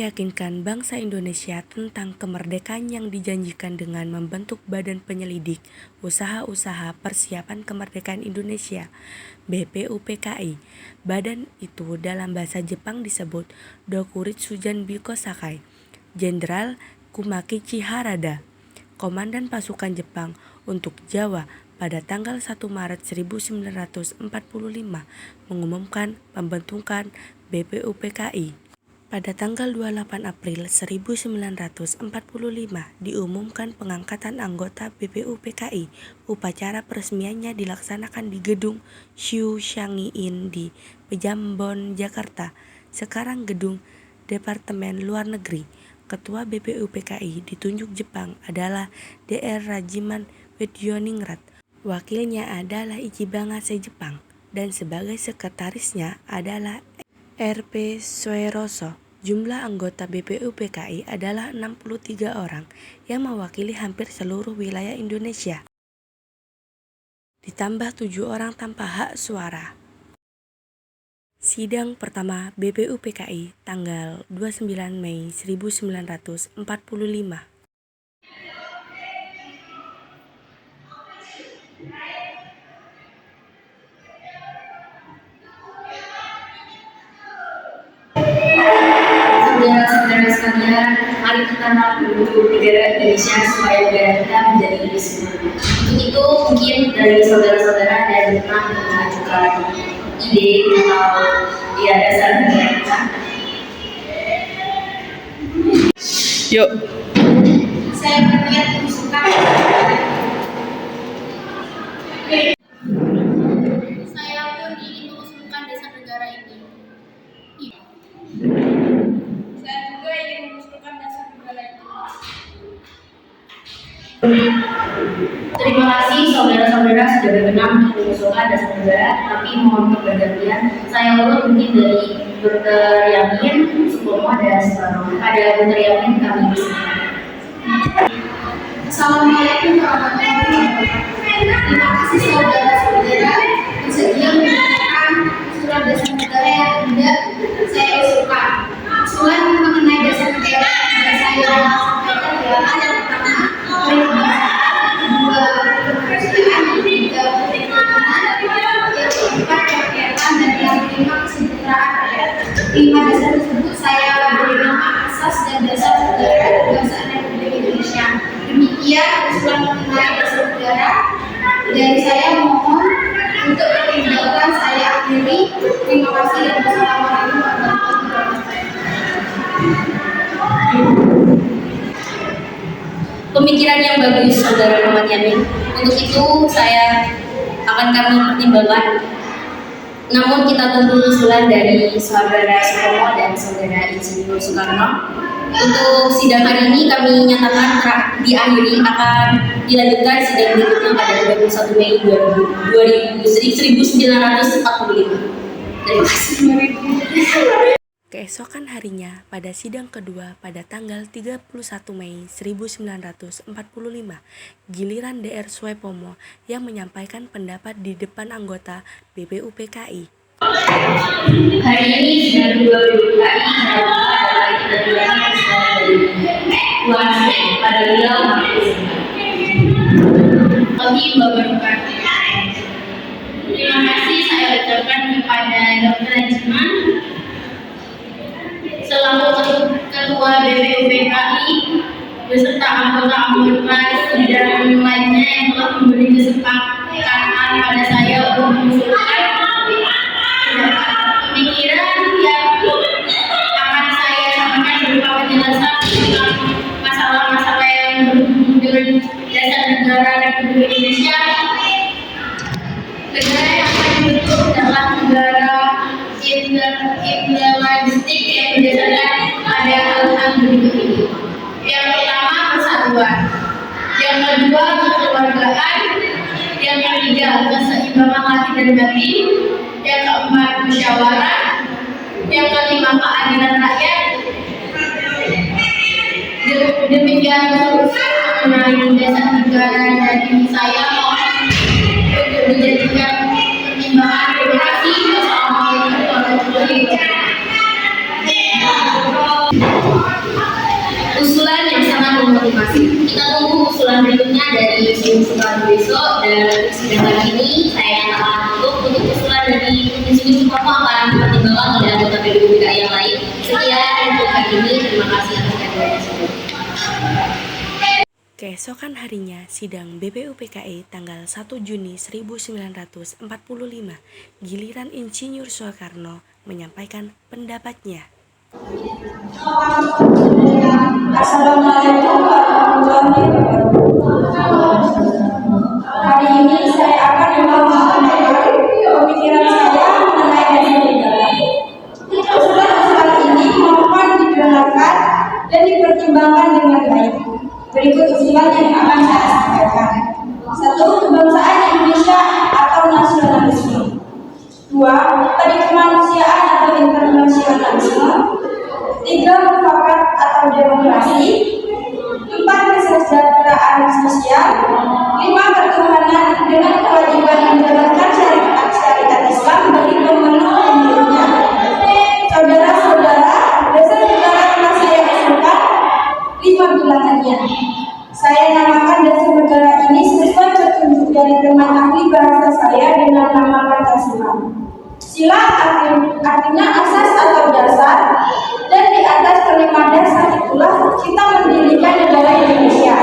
meyakinkan bangsa Indonesia tentang kemerdekaan yang dijanjikan dengan membentuk Badan Penyelidik Usaha-Usaha Persiapan Kemerdekaan Indonesia (BPUPKI). Badan itu dalam bahasa Jepang disebut Dokuritsujan Biko Sakai. Jenderal Kumakichi Harada, Komandan Pasukan Jepang untuk Jawa pada tanggal 1 Maret 1945 mengumumkan pembentukan BPUPKI. Pada tanggal 28 April 1945 diumumkan pengangkatan anggota BPUPKI. Upacara peresmiannya dilaksanakan di gedung Shu Shang-in di Pejambon, Jakarta, sekarang gedung Departemen Luar Negeri. Ketua BPUPKI ditunjuk Jepang adalah Dr. Rajiman Wedioningrat. Wakilnya adalah Ichibangase Jepang dan sebagai sekretarisnya adalah R.P. Soeroso. Jumlah anggota BPUPKI adalah 63 orang yang mewakili hampir seluruh wilayah Indonesia. Ditambah 7 orang tanpa hak suara. Sidang pertama BPUPKI tanggal 29 Mei 1945. Saudara-saudara sekalian, mari kita membentuk negara Indonesia supaya negara kita menjadi lebih sempurna. Untuk itu mungkin dari saudara-saudara dan pernah mengajukan ide atau dasar negara kita. Yuk. Saya berniat mengusulkan. Saya pun ingin mengusulkan dasar negara ini. Saya juga ingin mengusulkan dasar negara ini. Terima kasih saudara-saudara sudah berkenan untuk mengusulkan dasar negara, tapi mohon bergantian. Saya ulun mungkin dari Dr. Yamin, Supomo, dan pada Dr. Yamin kami bersama. Assalamualaikum warahmatullahi wabarakatuh. Terima kasih saudara-saudara bersedia menyampaikan usulan dasar negara yang tidak saya usulkan. Usulan mengenai dasar negara yang saya sampaikan adalah yang pertama, kedua, kemanusiaan, ketiga, keturunan, yang keempat, kerakyatan, dan yang kelima, kesejahteraan rakyat. 5 dasar tersebut saya beri nama asas dan dasar negara kebangsaan Republik Indonesia. Demikian usulan mengenai dasar negara dari saya. Mohon untuk pertimbangan saya akhiri. Terima kasih dan wassalamualaikum warahmatullahi wabarakatuh. Pemikiran yang bagus, saudara Muhammad Yamin. Untuk itu saya akan kami pertimbangkan. Namun kita tunggu usulan dari saudara Supomo dan saudara Insinyur Soekarno. Untuk sidang hari ini kami nyatakan diakhiri, akan dilanjutkan sidang berikutnya pada 21 Mei 1945. Terima kasih. Keesokan harinya, pada sidang kedua pada tanggal 31 Mei 1945, giliran Dr. Supomo yang menyampaikan pendapat di depan anggota BPUPKI. Hari ini sidang kedua BPUPKI adalah kita dilakukan dari Wasit pada beliau Markus. Kami memperlukan. Terima kasih saya ucapkan kepada Dr. Rajiman selaku Ketua BPUPKI beserta anggota-anggota sidang lainnya yang telah memberi kesempatan pada saya untuk mengusulkan pemikiran yang akan saya sampaikan berupa penjelasan tentang masalah-masalah yang berhubungan dengan dasar negara Republik Indonesia. Negara yang akan dibentuk adalah negara imperialistik yang berdasarkan pada hal-hal berikut ini. Yang pertama, persatuan. Yang kedua, kekeluargaan. Yang ketiga, keseimbangan lahir dan batin. Yang keempat, musyawarah. Yang kelima, keadilan rakyat. Demikian mengenai dasar negara dari saya untuk dijadikan pertimbangan. Terima kasih. Wassalamualaikum warahmatullahi wabarakatuh. berikutnya dari Soekarno besok, dan sidang kali ini saya akan untuk usulan dari Institusi Soekarno akan pertimbangan oleh anggota BPUPKI yang lain. Sekian untuk hari ini, terima kasih atas perhatiannya. Keesokan harinya, sidang BPUPKI tanggal 1 Juni 1945, giliran Insinyur Soekarno menyampaikan pendapatnya. Assalamualaikum warahmatullahi wabarakatuh. Hari ini saya akan memaparkan pemikiran saya mengenai negara. Usulan ini mohon didengarkan dan dipertimbangkan dengan baik. Berikut usulan yang akan saya sampaikan. 1. Kebangsaan Indonesia atau nasionalisme. 2. Tadi kemanusiaan atau internasionalisme. 3. Mufakat atau demokrasi. 4. Kesejahteraan sosial. 5. Ketuhanan dengan kewajiban menjalankan syariat Islam bagi pemeluk pemiliknya. Saudara-saudara, dasar negara telah saya usulkan 5 bilangannya. Saya namakan dasar negara ini sesuai petunjuk dari teman ahli bahasa saya dengan nama Pancasila. Sila artinya asas atau dasar, dan di atas kelima dasar itulah kita mendirikan negara Indonesia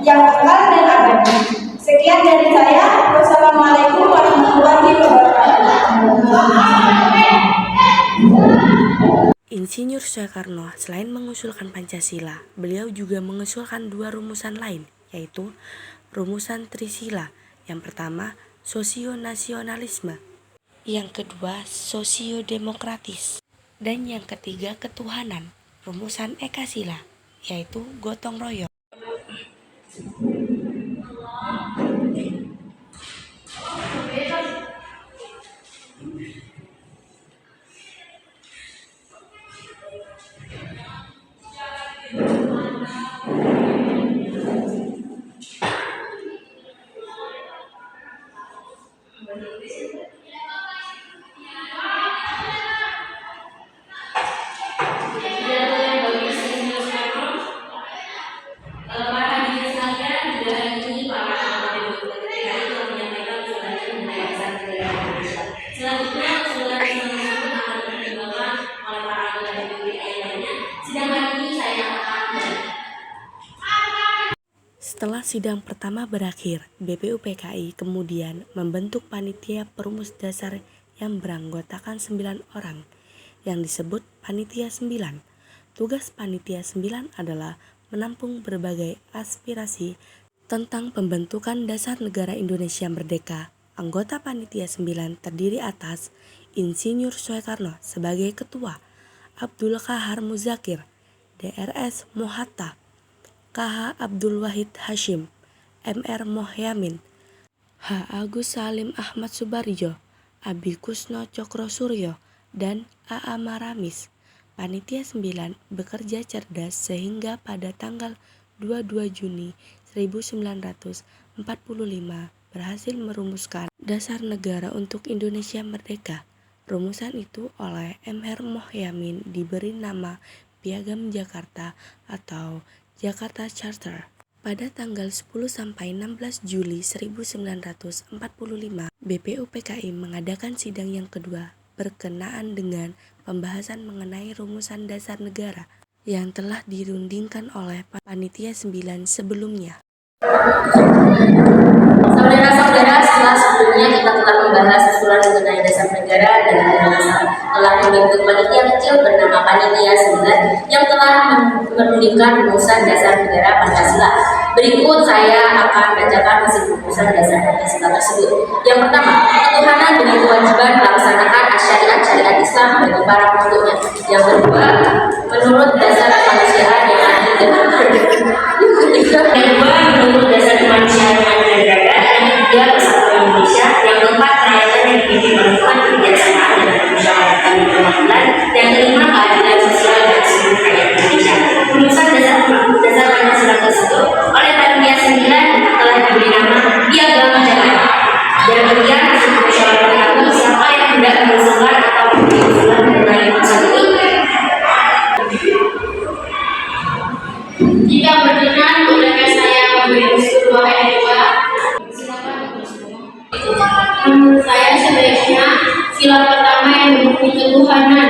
yang kekal dan abadi. Sekian dari saya. Wassalamualaikum warahmatullahi wabarakatuh. Insinyur Soekarno selain mengusulkan Pancasila, beliau juga mengusulkan 2 rumusan lain, yaitu rumusan Trisila. Yang pertama, sosionasionalisme. Yang kedua, sosiodemokratis. Dan yang ketiga, ketuhanan. Rumusan Ekasila, yaitu gotong royong. Setelah sidang pertama berakhir, BPUPKI kemudian membentuk panitia perumus dasar yang beranggotakan 9 orang, yang disebut Panitia 9. Tugas Panitia 9 adalah menampung berbagai aspirasi tentang pembentukan dasar negara Indonesia merdeka. Anggota Panitia 9 terdiri atas Insinyur Soekarno sebagai Ketua, Abdul Qahar Muzakir, Drs Mohatta, KH Abdul Wahid Hashim, MR Mohyamin, H. Agus Salim Ahmad Subarjo, Abi Kusno Cokro Suryo, dan A.A. Maramis. Panitia 9 bekerja cerdas sehingga pada tanggal 22 Juni 1945 berhasil merumuskan dasar negara untuk Indonesia merdeka. Rumusan itu oleh MR Mohyamin diberi nama Piagam Jakarta atau Jakarta Charter. Pada tanggal 10-16 Juli 1945, BPUPKI mengadakan sidang yang kedua berkenaan dengan pembahasan mengenai rumusan dasar negara yang telah dirundingkan oleh Panitia 9 sebelumnya. Saudara-saudara, setelah sebelumnya kita telah membahas usulan mengenai dasar negara dan telah membentuk panitia kecil bernama Panitia 9 yang telah merundingkan rumusan dasar negara Pancasila. Berikut saya akan bacakan hasil rumusan dasar Pancasila tersebut. Yang pertama, ketuhanan dengan kewajiban melaksanakan syariat Islam bagi para pemeluknya. Yang kedua, menurut dasar kemanusiaan yang adil dan beradab. Yang kedua, menurut dasar kemanusiaan yang adil dan beradab. Yang ketiga, persatuan Indonesia. Yang keempat, rakyat yang dipimpin oleh Tuhan, kebijaksanaan dan kemusyawaratan dan perwakilan. Yang kelima, keadilan sosial dan seluruh rakyat Indonesia. Rumusan dasar Pancasila tersebut oleh Panitia 9 telah diberi nama Piagam Jakarta. Dan kemudian hasil musyawarah kami, siapa yang hendak mengusulkan atau memberi usulan mengenai rumusan ini? Jika berkenan, bolehkah saya memberi usulan memenuhi ketuhanan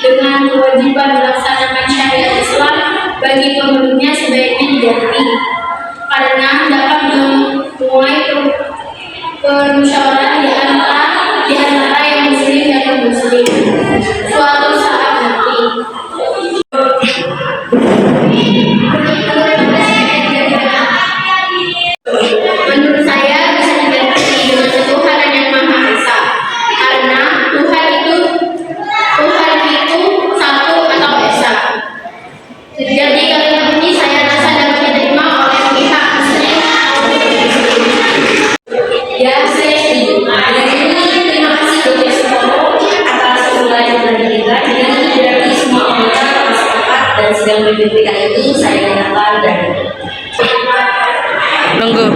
dengan kewajiban melaksanakan syariat Islam bagi pemeluknya sebaiknya diganti karena dapat menuai permusyawaratan di antara yang muslim dan non muslim suatu saat nanti. Menurut saya bisa diganti dengan ketuhanan yang Maha Esa karena Tuhan itu satu atau esa. Jadi kalimat ini saya rasa dapat diterima oleh pihak muslim. Ya, saya setuju. Terima kasih Dr. Sutomo atas pembelajaran dari kita. Jadi berarti semua anggota masyarakat dan sidang BPPK itu saya nyatakan dan Nunggu.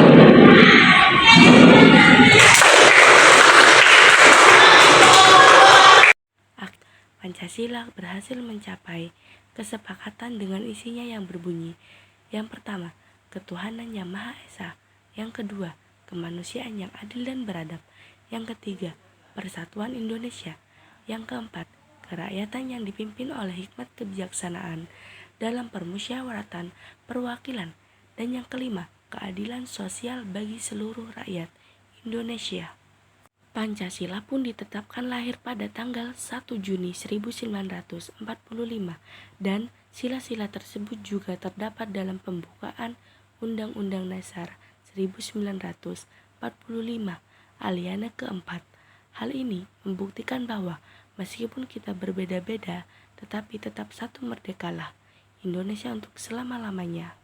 Pancasila berhasil mencapai kesepakatan dengan isinya yang berbunyi. Yang pertama, ketuhanan yang Maha Esa. Yang kedua, kemanusiaan yang adil dan beradab. Yang ketiga, persatuan Indonesia. Yang keempat, kerakyatan yang dipimpin oleh hikmat kebijaksanaan dalam permusyawaratan perwakilan. Dan yang kelima, keadilan sosial bagi seluruh rakyat Indonesia. Pancasila pun ditetapkan lahir pada tanggal 1 Juni 1945 dan sila-sila tersebut juga terdapat dalam pembukaan Undang-Undang Dasar 1945 Alinea keempat. Hal ini membuktikan bahwa meskipun kita berbeda-beda, tetapi tetap satu merdekalah Indonesia untuk selama-lamanya.